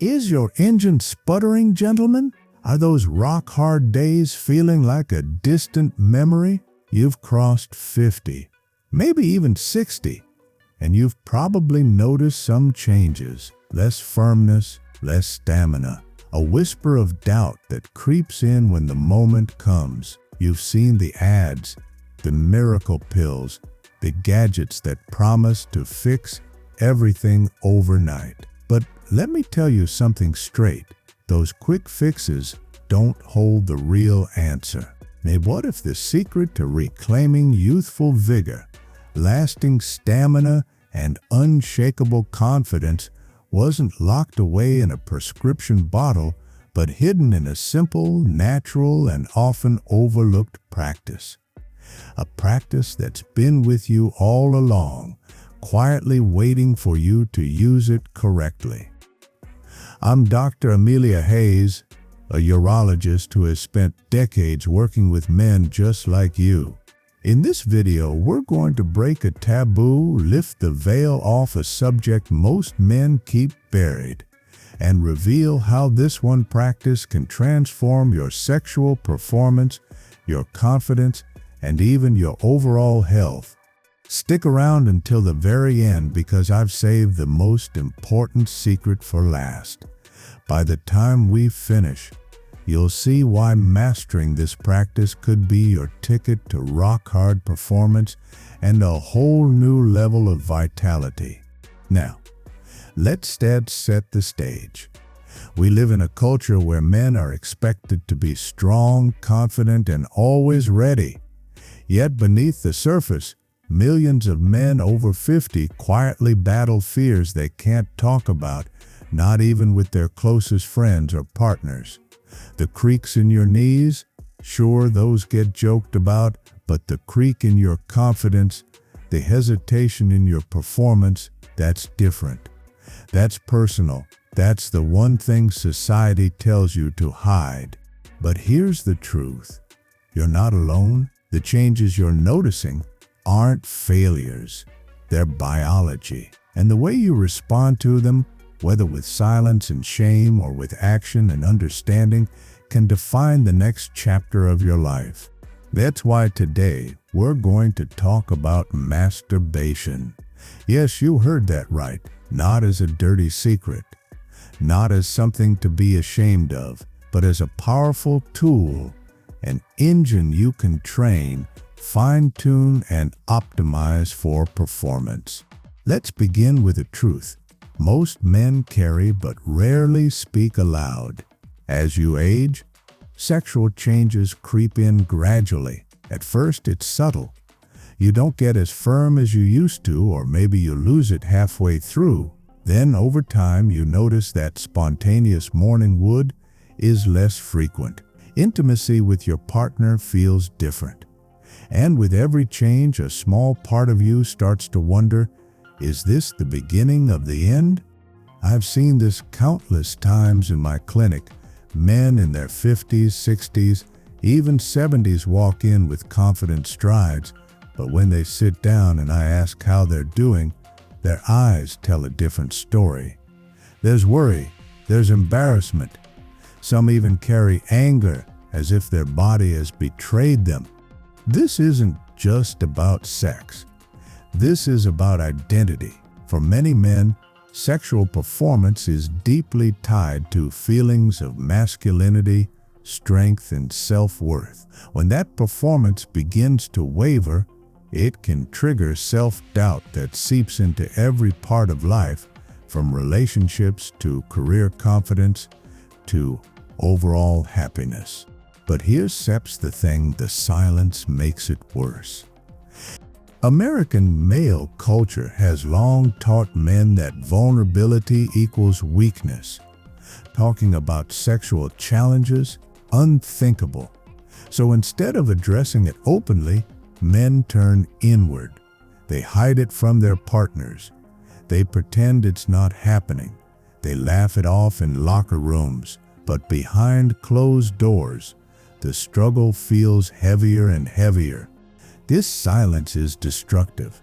Is your engine sputtering, gentlemen? Are those rock-hard days feeling like a distant memory? You've crossed 50, maybe even 60, and you've probably noticed some changes. Less firmness, less stamina, a whisper of doubt that creeps in when the moment comes. You've seen the ads, the miracle pills, the gadgets that promise to fix everything overnight. But let me tell you something straight. Those quick fixes don't hold the real answer. And what if the secret to reclaiming youthful vigor, lasting stamina, and unshakable confidence wasn't locked away in a prescription bottle, but hidden in a simple, natural, and often overlooked practice? A practice that's been with you all along, quietly waiting for you to use it correctly. I'm Dr. Amelia Hayes, a urologist who has spent decades working with men just like you. In this video, we're going to break a taboo, lift the veil off a subject most men keep buried, and reveal how this one practice can transform your sexual performance, your confidence, and even your overall health. Stick around until the very end because I've saved the most important secret for last. By the time we finish, you'll see why mastering this practice could be your ticket to rock-hard performance and a whole new level of vitality. Now, let's set the stage. We live in a culture where men are expected to be strong, confident, and always ready. Yet beneath the surface, millions of men over 50 quietly battle fears they can't talk about, not even with their closest friends or partners. The creaks in your knees, sure, those get joked about, but the creak in your confidence, the hesitation in your performance, that's different. That's personal. That's the one thing society tells you to hide. But here's the truth. You're not alone. The changes you're noticing aren't failures. They're biology. And the way you respond to them, whether with silence and shame or with action and understanding, can define the next chapter of your life. That's why today we're going to talk about masturbation. Yes, you heard that right. Not as a dirty secret, not as something to be ashamed of, but as a powerful tool, an engine you can train, fine-tune, and optimize for performance. Let's begin with the truth. Most men carry but rarely speak aloud. As you age, sexual changes creep in gradually. At first, it's subtle. You don't get as firm as you used to, or maybe you lose it halfway through. Then, over time, you notice that spontaneous morning wood is less frequent. Intimacy with your partner feels different. And with every change, a small part of you starts to wonder, is this the beginning of the end? I've seen this countless times in my clinic. Men in their 50s, 60s, even 70s walk in with confident strides, but when they sit down and I ask how they're doing, their eyes tell a different story. There's worry, there's embarrassment. Some even carry anger as if their body has betrayed them. This isn't just about sex. This is about identity. For many men, sexual performance is deeply tied to feelings of masculinity, strength, and self-worth. When that performance begins to waver, it can trigger self-doubt that seeps into every part of life, from relationships to career confidence to overall happiness. But here's the thing, the silence makes it worse. American male culture has long taught men that vulnerability equals weakness. Talking about sexual challenges, unthinkable. So instead of addressing it openly, men turn inward. They hide it from their partners. They pretend it's not happening. They laugh it off in locker rooms. But behind closed doors, the struggle feels heavier and heavier. This silence is destructive,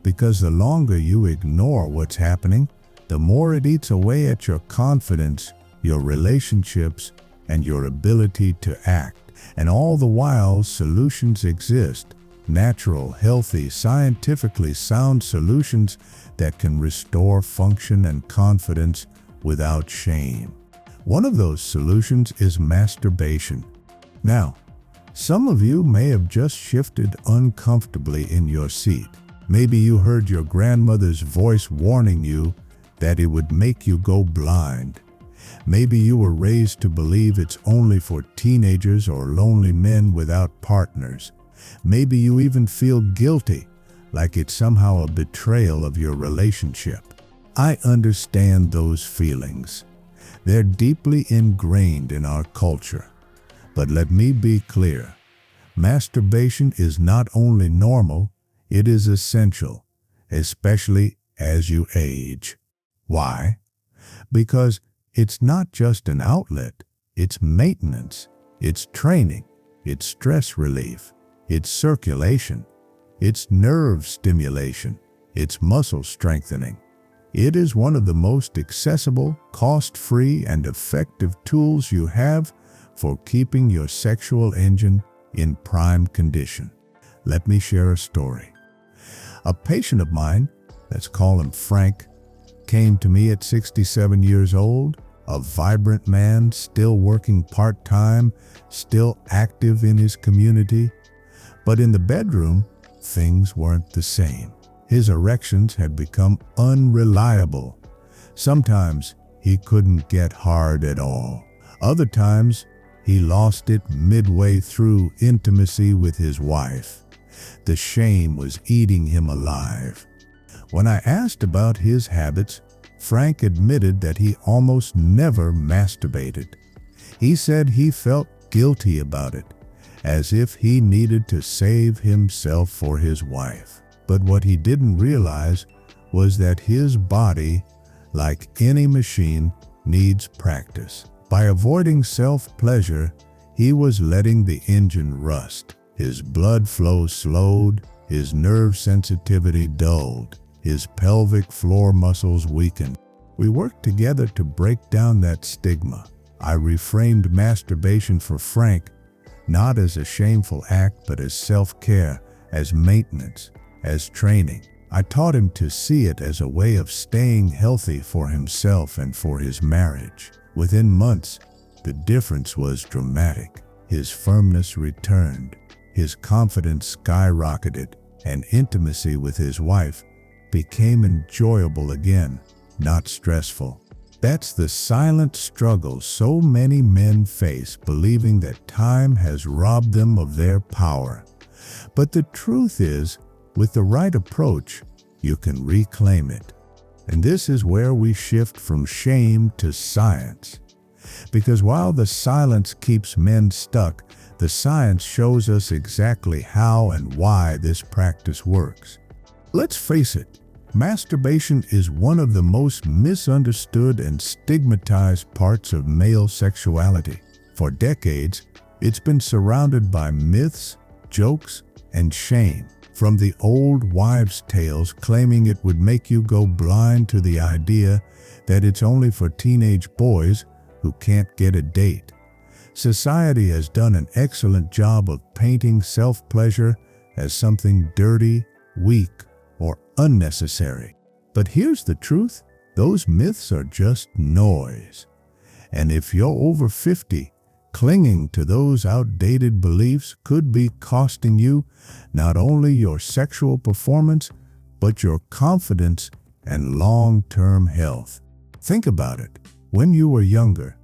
because the longer you ignore what's happening, the more it eats away at your confidence, your relationships, and your ability to act. And all the while, solutions exist. Natural, healthy, scientifically sound solutions that can restore function and confidence without shame. One of those solutions is masturbation. Now, some of you may have just shifted uncomfortably in your seat. Maybe you heard your grandmother's voice warning you that it would make you go blind. Maybe you were raised to believe it's only for teenagers or lonely men without partners. Maybe you even feel guilty, like it's somehow a betrayal of your relationship. I understand those feelings. They're deeply ingrained in our culture. But let me be clear. Masturbation is not only normal, it is essential, especially as you age. Why? Because it's not just an outlet, it's maintenance, it's training, it's stress relief, it's circulation, it's nerve stimulation, it's muscle strengthening. It is one of the most accessible, cost-free, and effective tools you have for keeping your sexual engine in prime condition. Let me share a story. A patient of mine, let's call him Frank, came to me at 67 years old, a vibrant man, still working part-time, still active in his community. But in the bedroom, things weren't the same. His erections had become unreliable. Sometimes he couldn't get hard at all. Other times, he lost it midway through intimacy with his wife. The shame was eating him alive. When I asked about his habits, Frank admitted that he almost never masturbated. He said he felt guilty about it, as if he needed to save himself for his wife. But what he didn't realize was that his body, like any machine, needs practice. By avoiding self-pleasure, he was letting the engine rust. His blood flow slowed, his nerve sensitivity dulled, his pelvic floor muscles weakened. We worked together to break down that stigma. I reframed masturbation for Frank, not as a shameful act, but as self-care, as maintenance, as training. I taught him to see it as a way of staying healthy for himself and for his marriage. Within months, the difference was dramatic. His firmness returned, his confidence skyrocketed, and intimacy with his wife became enjoyable again, not stressful. That's the silent struggle so many men face, believing that time has robbed them of their power. But the truth is, with the right approach, you can reclaim it. And this is where we shift from shame to science. Because while the silence keeps men stuck, the science shows us exactly how and why this practice works. Let's face it, masturbation is one of the most misunderstood and stigmatized parts of male sexuality. For decades, it's been surrounded by myths, jokes, and shame. From the old wives' tales claiming it would make you go blind to the idea that it's only for teenage boys who can't get a date. Society has done an excellent job of painting self-pleasure as something dirty, weak, or unnecessary. But here's the truth, those myths are just noise. And if you're over 50, clinging to those outdated beliefs could be costing you not only your sexual performance, but your confidence and long-term health. Think about it. When you were younger,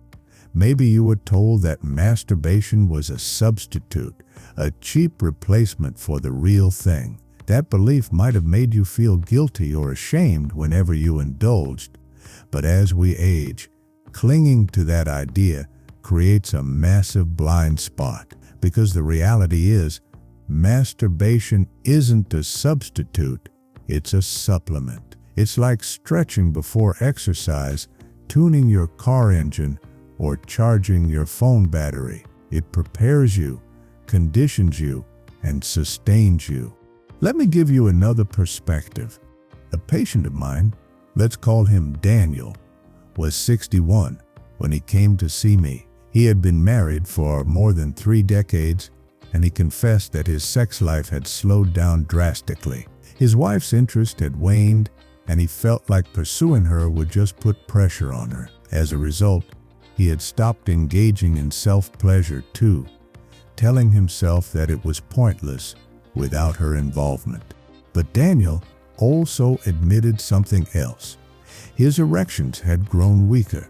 maybe you were told that masturbation was a substitute, a cheap replacement for the real thing. That belief might have made you feel guilty or ashamed whenever you indulged. But as we age, clinging to that idea creates a massive blind spot, because the reality is, masturbation isn't a substitute, it's a supplement. It's like stretching before exercise, tuning your car engine, or charging your phone battery. It prepares you, conditions you, and sustains you. Let me give you another perspective. A patient of mine let's call him Daniel, was 61 when he came to see me. He had been married for more than 3 decades, and he confessed that his sex life had slowed down drastically. His wife's interest had waned, and he felt like pursuing her would just put pressure on her. As a result, he had stopped engaging in self-pleasure too, telling himself that it was pointless without her involvement. But Daniel also admitted something else. His erections had grown weaker.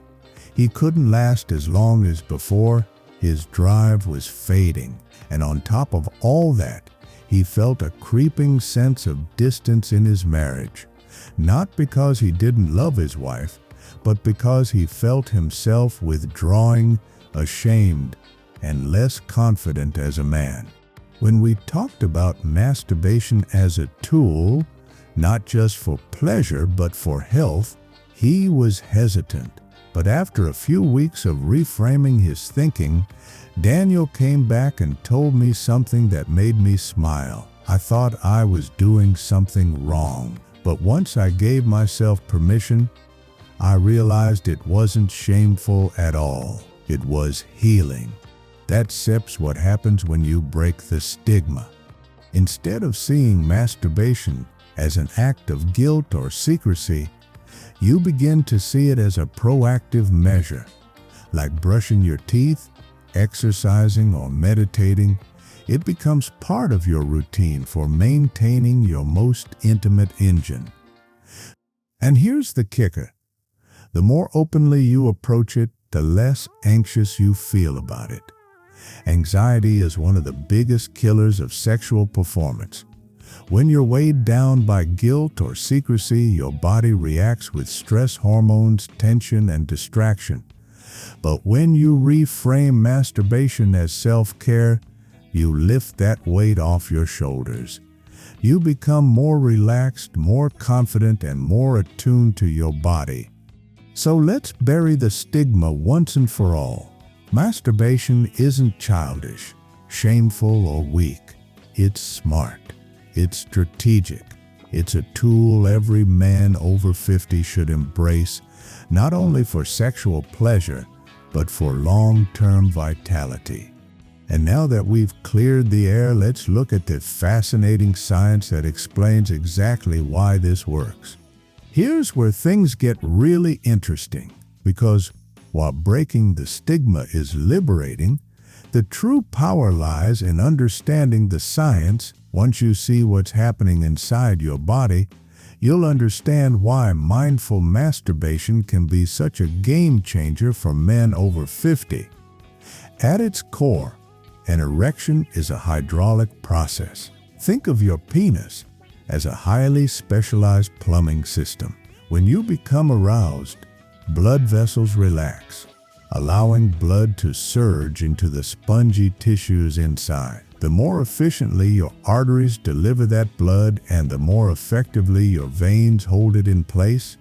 He couldn't last as long as before. His drive was fading. And on top of all that, he felt a creeping sense of distance in his marriage. Not because he didn't love his wife, but because he felt himself withdrawing, ashamed, and less confident as a man. When we talked about masturbation as a tool, not just for pleasure but for health, he was hesitant. But after a few weeks of reframing his thinking, Daniel came back and told me something that made me smile. I thought I was doing something wrong, but once I gave myself permission, I realized it wasn't shameful at all. It was healing. That's what happens when you break the stigma. Instead of seeing masturbation as an act of guilt or secrecy, you begin to see it as a proactive measure. Like brushing your teeth, exercising, or meditating, it becomes part of your routine for maintaining your most intimate engine. And here's the kicker. The more openly you approach it, the less anxious you feel about it. Anxiety is one of the biggest killers of sexual performance. When you're weighed down by guilt or secrecy, your body reacts with stress hormones, tension, and distraction. But when you reframe masturbation as self-care, you lift that weight off your shoulders. You become more relaxed, more confident, and more attuned to your body. So let's bury the stigma once and for all. Masturbation isn't childish, shameful, or weak. It's smart. It's strategic. It's a tool every man over 50 should embrace, not only for sexual pleasure, but for long-term vitality. And now that we've cleared the air, let's look at the fascinating science that explains exactly why this works. Here's where things get really interesting, because while breaking the stigma is liberating, the true power lies in understanding the science. Once you see what's happening inside your body, you'll understand why mindful masturbation can be such a game changer for men over 50. At its core, an erection is a hydraulic process. Think of your penis as a highly specialized plumbing system. When you become aroused, blood vessels relax, allowing blood to surge into the spongy tissues inside. The more efficiently your arteries deliver that blood and the more effectively your veins hold it in place,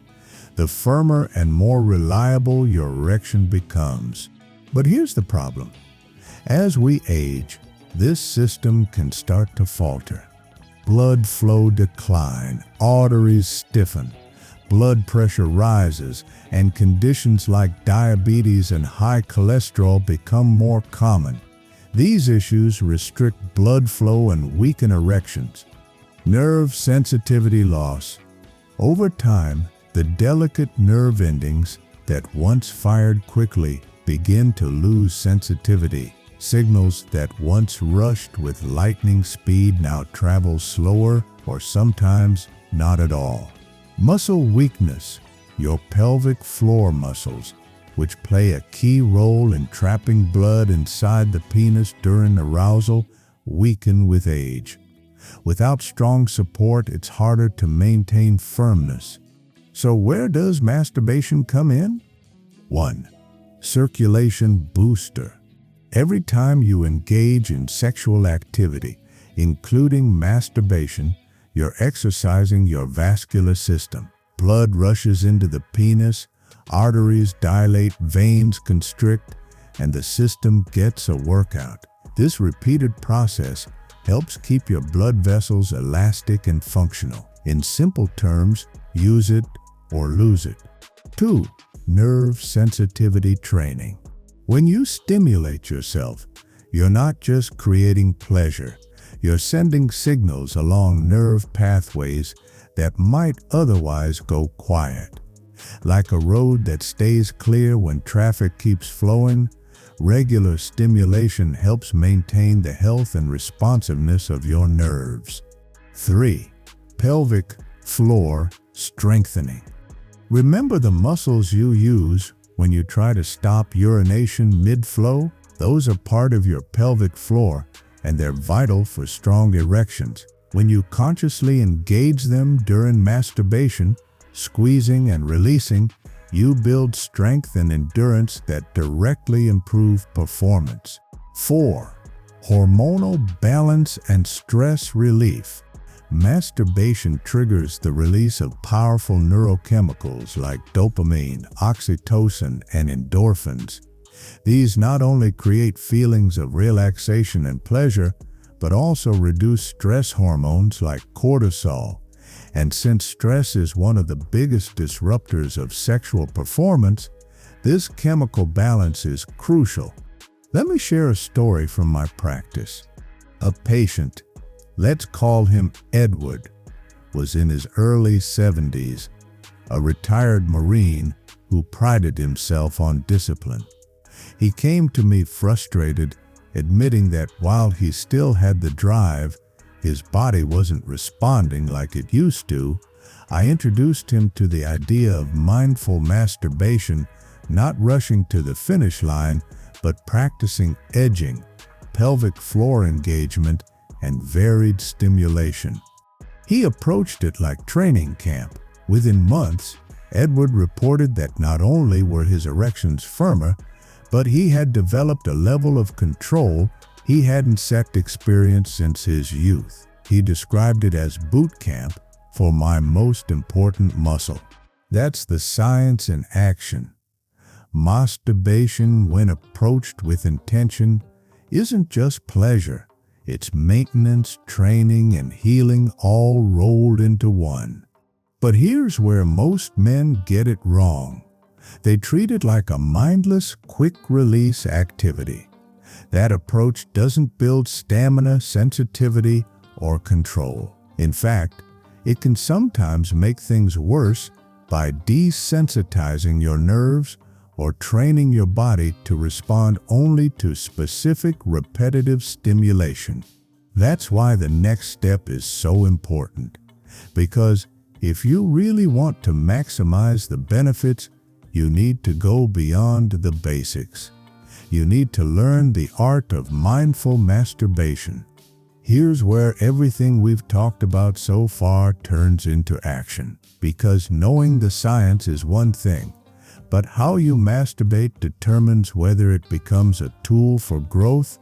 the firmer and more reliable your erection becomes. But here's the problem. As we age, this system can start to falter. Blood flow decline, arteries stiffen, blood pressure rises, and conditions like diabetes and high cholesterol become more common. These issues restrict blood flow and weaken erections. Nerve sensitivity loss. Over time, the delicate nerve endings that once fired quickly begin to lose sensitivity. Signals that once rushed with lightning speed now travel slower or sometimes not at all. Muscle weakness. Your pelvic floor muscles, which play a key role in trapping blood inside the penis during arousal, weaken with age. Without strong support, it's harder to maintain firmness. So where does masturbation come in? 1. Circulation booster. Every time you engage in sexual activity, including masturbation, you're exercising your vascular system. Blood rushes into the penis, arteries dilate, veins constrict, and the system gets a workout. This repeated process helps keep your blood vessels elastic and functional. In simple terms, use it or lose it. 2. Nerve sensitivity training. When you stimulate yourself, you're not just creating pleasure, you're sending signals along nerve pathways that might otherwise go quiet. Like a road that stays clear when traffic keeps flowing, regular stimulation helps maintain the health and responsiveness of your nerves. 3. Pelvic floor strengthening. Remember the muscles you use when you try to stop urination mid-flow? Those are part of your pelvic floor, and they're vital for strong erections. When you consciously engage them during masturbation, squeezing and releasing, you build strength and endurance that directly improve performance. 4. Hormonal balance and stress relief. Masturbation triggers the release of powerful neurochemicals like dopamine, oxytocin, and endorphins. These not only create feelings of relaxation and pleasure, but also reduce stress hormones like cortisol. And since stress is one of the biggest disruptors of sexual performance, this chemical balance is crucial. Let me share a story from my practice. A patient, let's call him Edward, was in his early 70s, a retired Marine who prided himself on discipline. He came to me frustrated, admitting that while he still had the drive, his body wasn't responding like it used to. I introduced him to the idea of mindful masturbation, not rushing to the finish line, but practicing edging, pelvic floor engagement, and varied stimulation. He approached it like training camp. Within months, Edward reported that not only were his erections firmer, but he had developed a level of control he hadn't experienced since his youth. He described it as boot camp for my most important muscle. That's the science in action. Masturbation, when approached with intention, isn't just pleasure. It's maintenance, training, and healing all rolled into one. But here's where most men get it wrong. They treat it like a mindless, quick-release activity. That approach doesn't build stamina, sensitivity, or control. In fact, it can sometimes make things worse by desensitizing your nerves or training your body to respond only to specific repetitive stimulation. That's why the next step is so important. Because if you really want to maximize the benefits, you need to go beyond the basics. You need to learn the art of mindful masturbation. Here's where everything we've talked about so far turns into action. Because knowing the science is one thing, but how you masturbate determines whether it becomes a tool for growth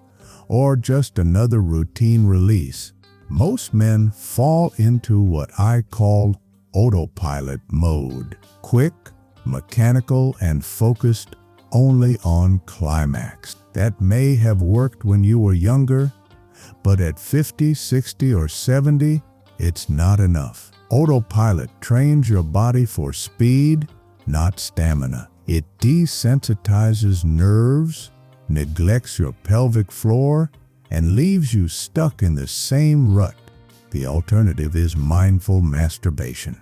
or just another routine release. Most men fall into what I call autopilot mode. Quick, mechanical, and focused only on climax. That may have worked when you were younger, but at 50, 60, or 70, it's not enough. Autopilot trains your body for speed, not stamina. It desensitizes nerves, neglects your pelvic floor, and leaves you stuck in the same rut. The alternative is mindful masturbation.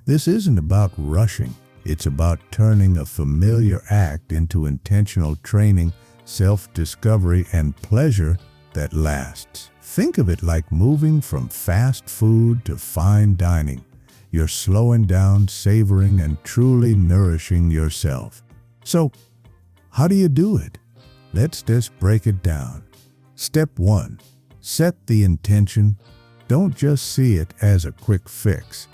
This isn't about rushing. It's about turning a familiar act into intentional training, self-discovery, and pleasure that lasts. Think of it like moving from fast food to fine dining. You're slowing down, savoring, and truly nourishing yourself. So, how do you do it? Let's just break it down. Step 1. Set the intention. Don't just see it as a quick fix.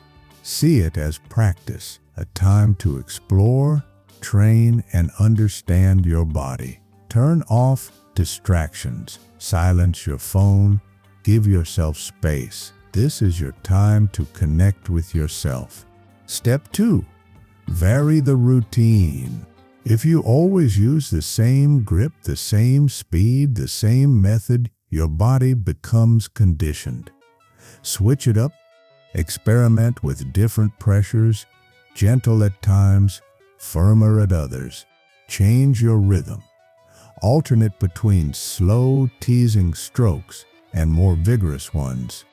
See it as practice, a time to explore, train, and understand your body. Turn off distractions. Silence your phone. Give yourself space. This is your time to connect with yourself. Step 2. Vary the routine. If you always use the same grip, the same speed, the same method, your body becomes conditioned. Switch it up. Experiment with different pressures. gentle at times, firmer at others. Change your rhythm. Alternate between slow, teasing strokes and more vigorous ones.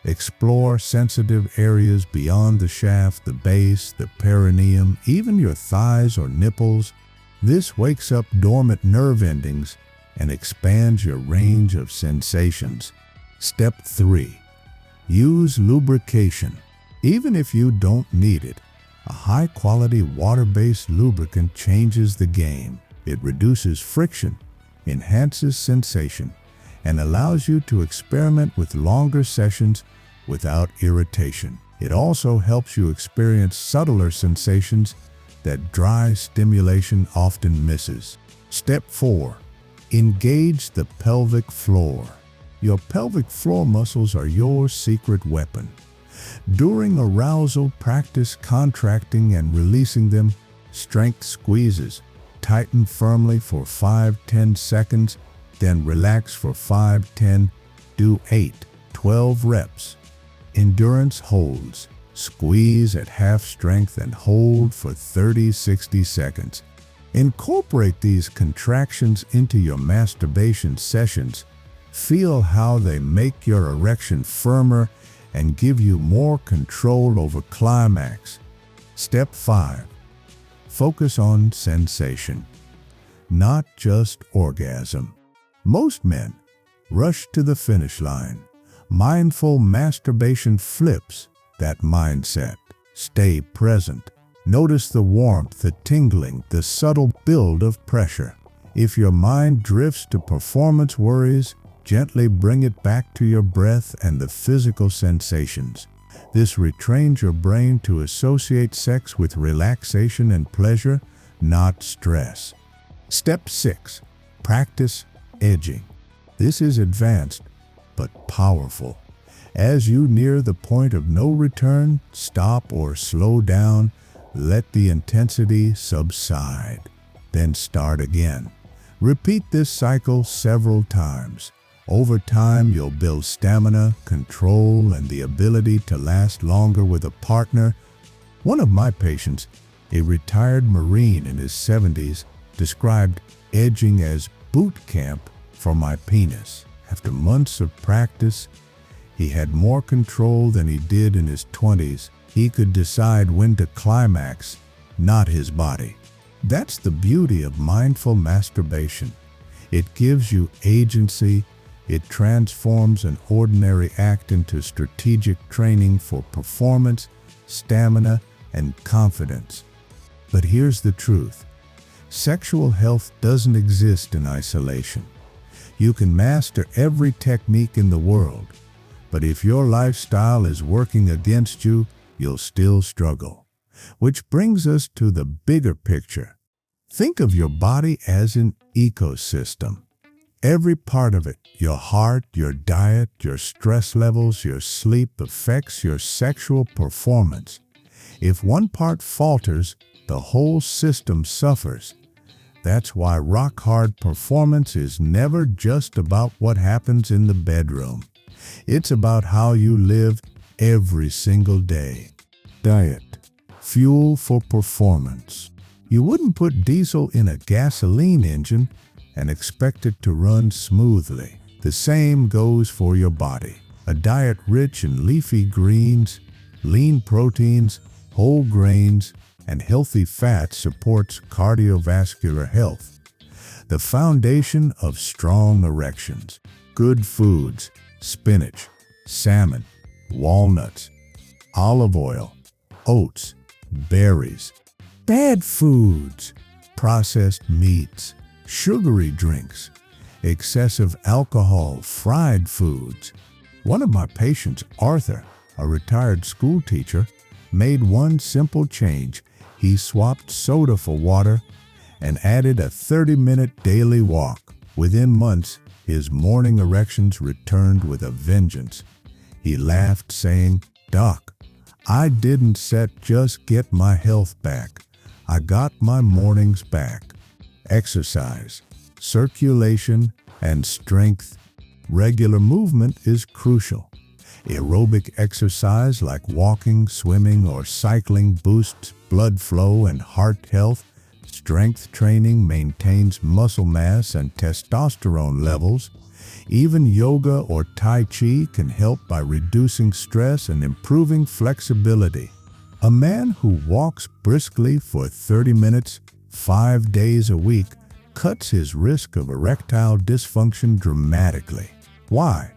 Explore sensitive areas beyond the shaft, the base, the perineum, even your thighs or nipples. This wakes up dormant nerve endings and expands your range of sensations. Step 3. Use lubrication. Even if you don't need it, a high-quality water-based lubricant changes the game. It reduces friction, enhances sensation, and allows you to experiment with longer sessions without irritation. It also helps you experience subtler sensations that dry stimulation often misses. Step 4. Engage the pelvic floor. Your pelvic floor muscles are your secret weapon. During arousal, practice contracting and releasing them. Strength squeezes. Tighten firmly for 5-10 seconds, then relax for 5-10, do 8-12 reps. Endurance holds. Squeeze at half strength and hold for 30-60 seconds. Incorporate these contractions into your masturbation sessions. Feel how they make your erection firmer and give you more control over climax. Step 5. Focus on sensation, not just orgasm. Most men rush to the finish line. Mindful masturbation flips that mindset. Stay present. Notice the warmth, the tingling, the subtle build of pressure. If your mind drifts to performance worries, gently bring it back to your breath and the physical sensations. This retrains your brain to associate sex with relaxation and pleasure, not stress. Step 6. Practice edging. This is advanced but powerful. As you near the point of no return, stop or slow down. Let the intensity subside. Then start again. Repeat this cycle several times. Over time, you'll build stamina, control, and the ability to last longer with a partner. One of my patients, a retired Marine in his 70s, described edging as boot camp for my penis. After months of practice, he had more control than he did in his 20s. He could decide when to climax, not his body. That's the beauty of mindful masturbation. It gives you agency. It transforms an ordinary act into strategic training for performance, stamina, and confidence. But here's the truth. Sexual health doesn't exist in isolation. You can master every technique in the world, but if your lifestyle is working against you, you'll still struggle. Which brings us to the bigger picture. Think of your body as an ecosystem. Every part of it, your heart, your diet, your stress levels, your sleep, affects your sexual performance. If one part falters, the whole system suffers. That's why rock-hard performance is never just about what happens in the bedroom. It's about how you live every single day. Diet. Fuel for performance. You wouldn't put diesel in a gasoline engine and expect it to run smoothly. The same goes for your body. A diet rich in leafy greens, lean proteins, whole grains, and healthy fats supports cardiovascular health. The foundation of strong erections. Good foods: spinach, salmon, walnuts, olive oil, oats, berries. Bad foods: processed meats, sugary drinks, excessive alcohol, fried foods. One of my patients, Arthur, a retired school teacher, made one simple change. He swapped soda for water and added a 30-minute daily walk. Within months, his morning erections returned with a vengeance. He laughed, saying, "Doc, I didn't just get my health back. I got my mornings back." Exercise, circulation, and strength. Regular movement is crucial. Aerobic exercise like walking, swimming, or cycling boosts blood flow and heart health. Strength training maintains muscle mass and testosterone levels. Even yoga or Tai Chi can help by reducing stress and improving flexibility. A man who walks briskly for 30 minutes, 5 days a week, cuts his risk of erectile dysfunction dramatically. Why?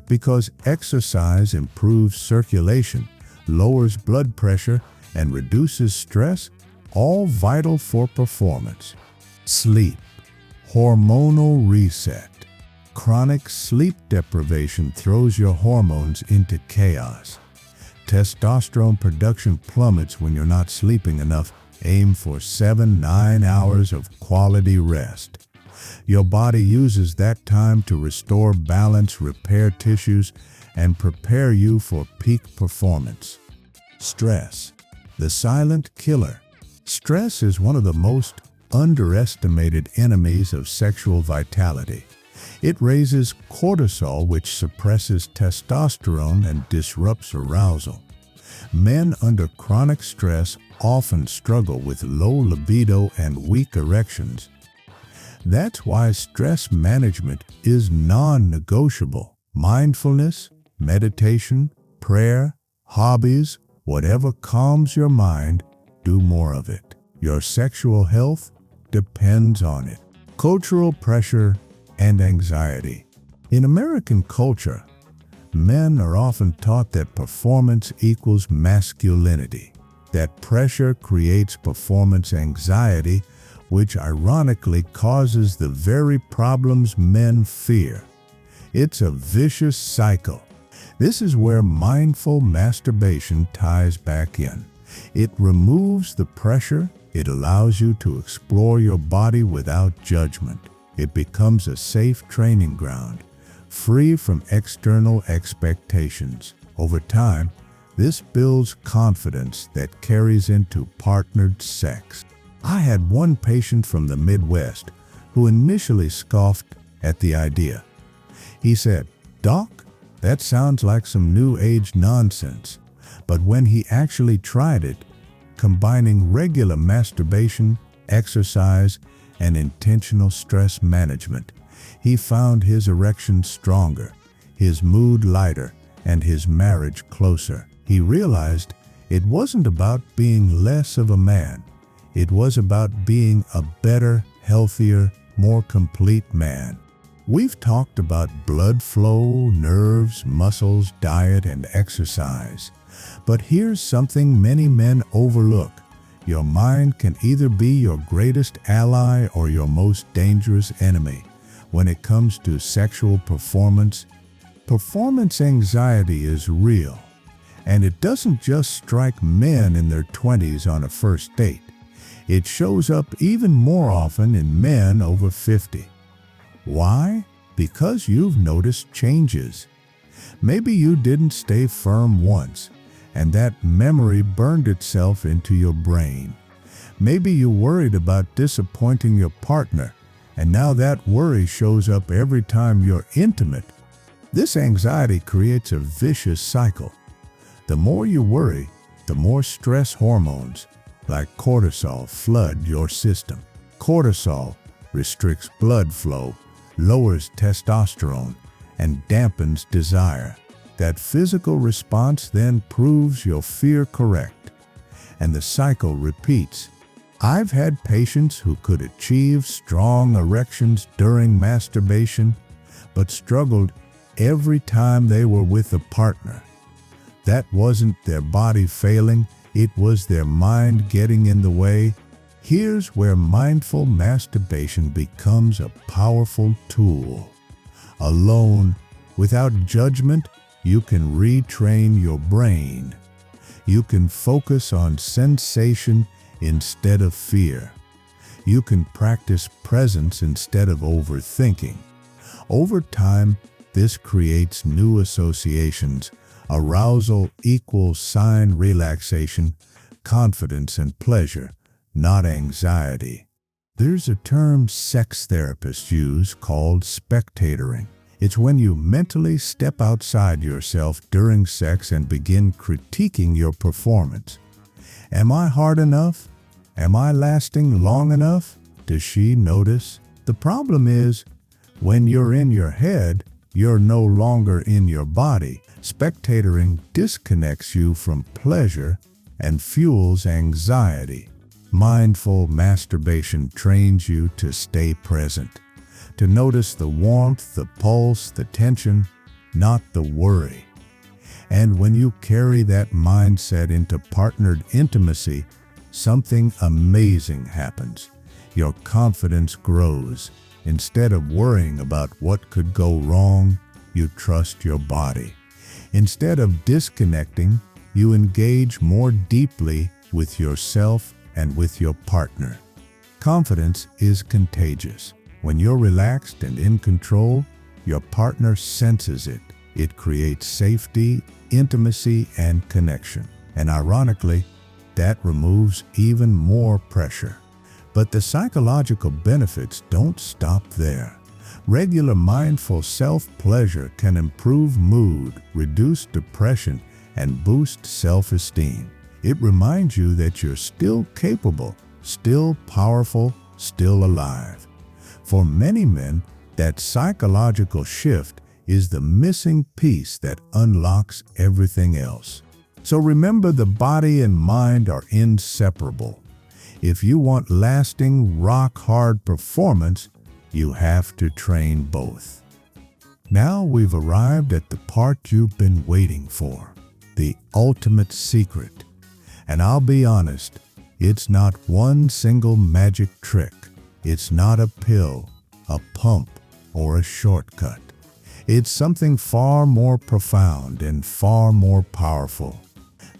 Because exercise improves circulation, lowers blood pressure, and reduces stress, all vital for performance. Sleep. Hormonal reset. Chronic sleep deprivation throws your hormones into chaos. Testosterone production plummets when you're not sleeping enough. Aim for 7-9 hours of quality rest. Your body uses that time to restore balance, repair tissues, and prepare you for peak performance. Stress, the silent killer. Stress is one of the most underestimated enemies of sexual vitality. It raises cortisol, which suppresses testosterone and disrupts arousal. Men under chronic stress often struggle with low libido and weak erections. That's why stress management is non-negotiable. Mindfulness, meditation, prayer, hobbies, whatever calms your mind, do more of it. Your sexual health depends on it. Cultural pressure and anxiety. In American culture, men are often taught that performance equals masculinity. That pressure creates performance anxiety, which ironically causes the very problems men fear. It's a vicious cycle. This is where mindful masturbation ties back in. It removes the pressure. It allows you to explore your body without judgment. It becomes a safe training ground, free from external expectations. Over time, this builds confidence that carries into partnered sex. I had one patient from the Midwest who initially scoffed at the idea. He said, "Doc, that sounds like some new age nonsense." But when he actually tried it, combining regular masturbation, exercise, and intentional stress management, he found his erection stronger, his mood lighter, and his marriage closer. He realized it wasn't about being less of a man. It was about being a better, healthier, more complete man. We've talked about blood flow, nerves, muscles, diet, and exercise. But here's something many men overlook. Your mind can either be your greatest ally or your most dangerous enemy. When it comes to sexual performance, performance anxiety is real. And it doesn't just strike men in their 20s on a first date. It shows up even more often in men over 50. Why? Because you've noticed changes. Maybe you didn't stay firm once, and that memory burned itself into your brain. Maybe you worried about disappointing your partner, and now that worry shows up every time you're intimate. This anxiety creates a vicious cycle. The more you worry, the more stress hormones, like cortisol, flood your system. Cortisol restricts blood flow, lowers testosterone, and dampens desire. That physical response then proves your fear correct, and the cycle repeats. I've had patients who could achieve strong erections during masturbation, but struggled every time they were with a partner. That wasn't their body failing, it was their mind getting in the way. Here's where mindful masturbation becomes a powerful tool. Alone, without judgment, you can retrain your brain. You can focus on sensation instead of fear. You can practice presence instead of overthinking. Over time, this creates new associations. Arousal equals sign relaxation, confidence, and pleasure, not anxiety. There's a term sex therapists use called spectatoring. It's when you mentally step outside yourself during sex and begin critiquing your performance. Am I hard enough? Am I lasting long enough? Does she notice? The problem is, when you're in your head, you're no longer in your body. Spectatoring disconnects you from pleasure and fuels anxiety. Mindful masturbation trains you to stay present, to notice the warmth, the pulse, the tension, not the worry. And when you carry that mindset into partnered intimacy, something amazing happens. Your confidence grows. Instead of worrying about what could go wrong, you trust your body. Instead of disconnecting, you engage more deeply with yourself and with your partner. Confidence is contagious. When you're relaxed and in control, your partner senses it. It creates safety, intimacy, and connection. And ironically, that removes even more pressure. But the psychological benefits don't stop there. Regular mindful self-pleasure can improve mood, reduce depression, and boost self-esteem. It reminds you that you're still capable, still powerful, still alive. For many men, that psychological shift is the missing piece that unlocks everything else. So remember, the body and mind are inseparable. If you want lasting, rock-hard performance, you have to train both. Now we've arrived at the part you've been waiting for, the ultimate secret. And I'll be honest, it's not one single magic trick. It's not a pill, a pump, or a shortcut. It's something far more profound and far more powerful.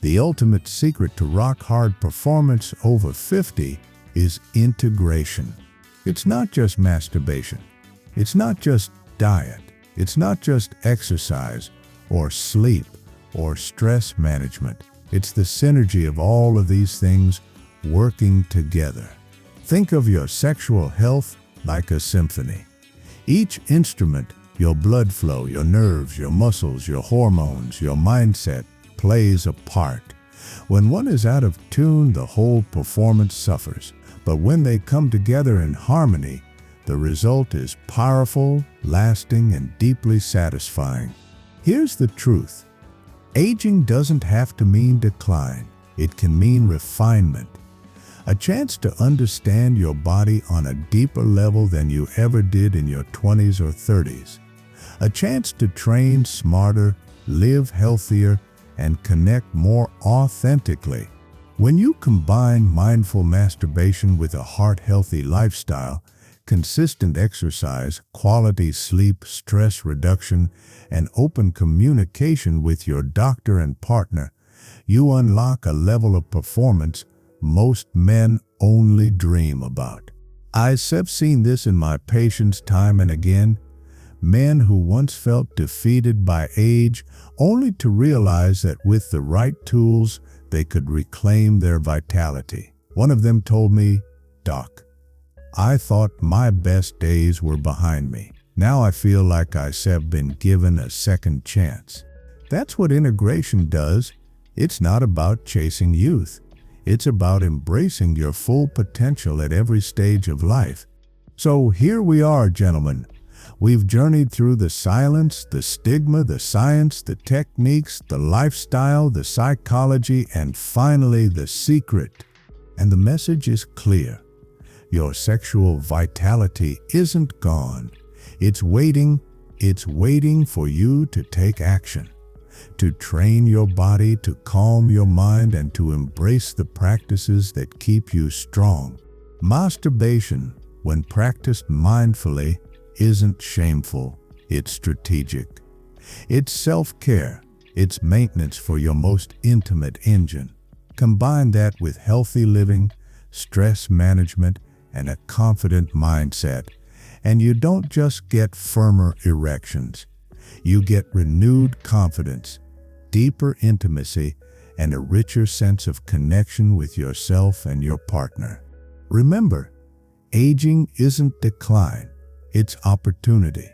The ultimate secret to rock-hard performance over 50 is integration. It's not just masturbation. It's not just diet. It's not just exercise or sleep or stress management. It's the synergy of all of these things working together. Think of your sexual health like a symphony. Each instrument, your blood flow, your nerves, your muscles, your hormones, your mindset, plays a part. When one is out of tune, the whole performance suffers. But when they come together in harmony, the result is powerful, lasting, and deeply satisfying. Here's the truth. Aging doesn't have to mean decline. It can mean refinement. A chance to understand your body on a deeper level than you ever did in your 20s or 30s. A chance to train smarter, live healthier, and connect more authentically. When you combine mindful masturbation with a heart-healthy lifestyle, consistent exercise, quality sleep, stress reduction, and open communication with your doctor and partner, you unlock a level of performance most men only dream about. I've seen this in my patients time and again. Men who once felt defeated by age, only to realize that with the right tools, they could reclaim their vitality. One of them told me, "Doc, I thought my best days were behind me. Now I feel like I've been given a second chance." That's what integration does. It's not about chasing youth. It's about embracing your full potential at every stage of life. So here we are, gentlemen. We've journeyed through the silence, the stigma, the science, the techniques, the lifestyle, the psychology, and finally the secret. And the message is clear. Your sexual vitality isn't gone. It's waiting for you to take action, to train your body, to calm your mind, and to embrace the practices that keep you strong. Masturbation, when practiced mindfully, isn't shameful, it's strategic. It's self-care, it's maintenance for your most intimate engine. Combine that with healthy living, stress management, and a confident mindset, and you don't just get firmer erections. You get renewed confidence, deeper intimacy, and a richer sense of connection with yourself and your partner. Remember, aging isn't decline. It's opportunity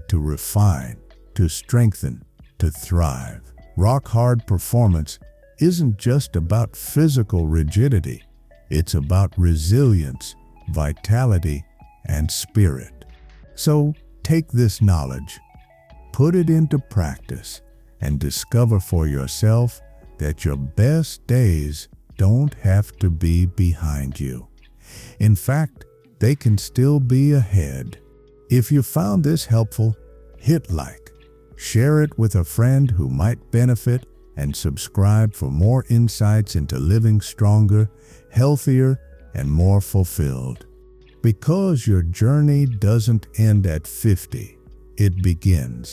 to refine, to strengthen, to thrive. Rock-hard performance isn't just about physical rigidity. It's about resilience, vitality, and spirit. So take this knowledge, put it into practice, and discover for yourself that your best days don't have to be behind you. In fact, they can still be ahead. If you found this helpful, hit like, share it with a friend who might benefit, and subscribe for more insights into living stronger, healthier, and more fulfilled. Because your journey doesn't end at 50, it begins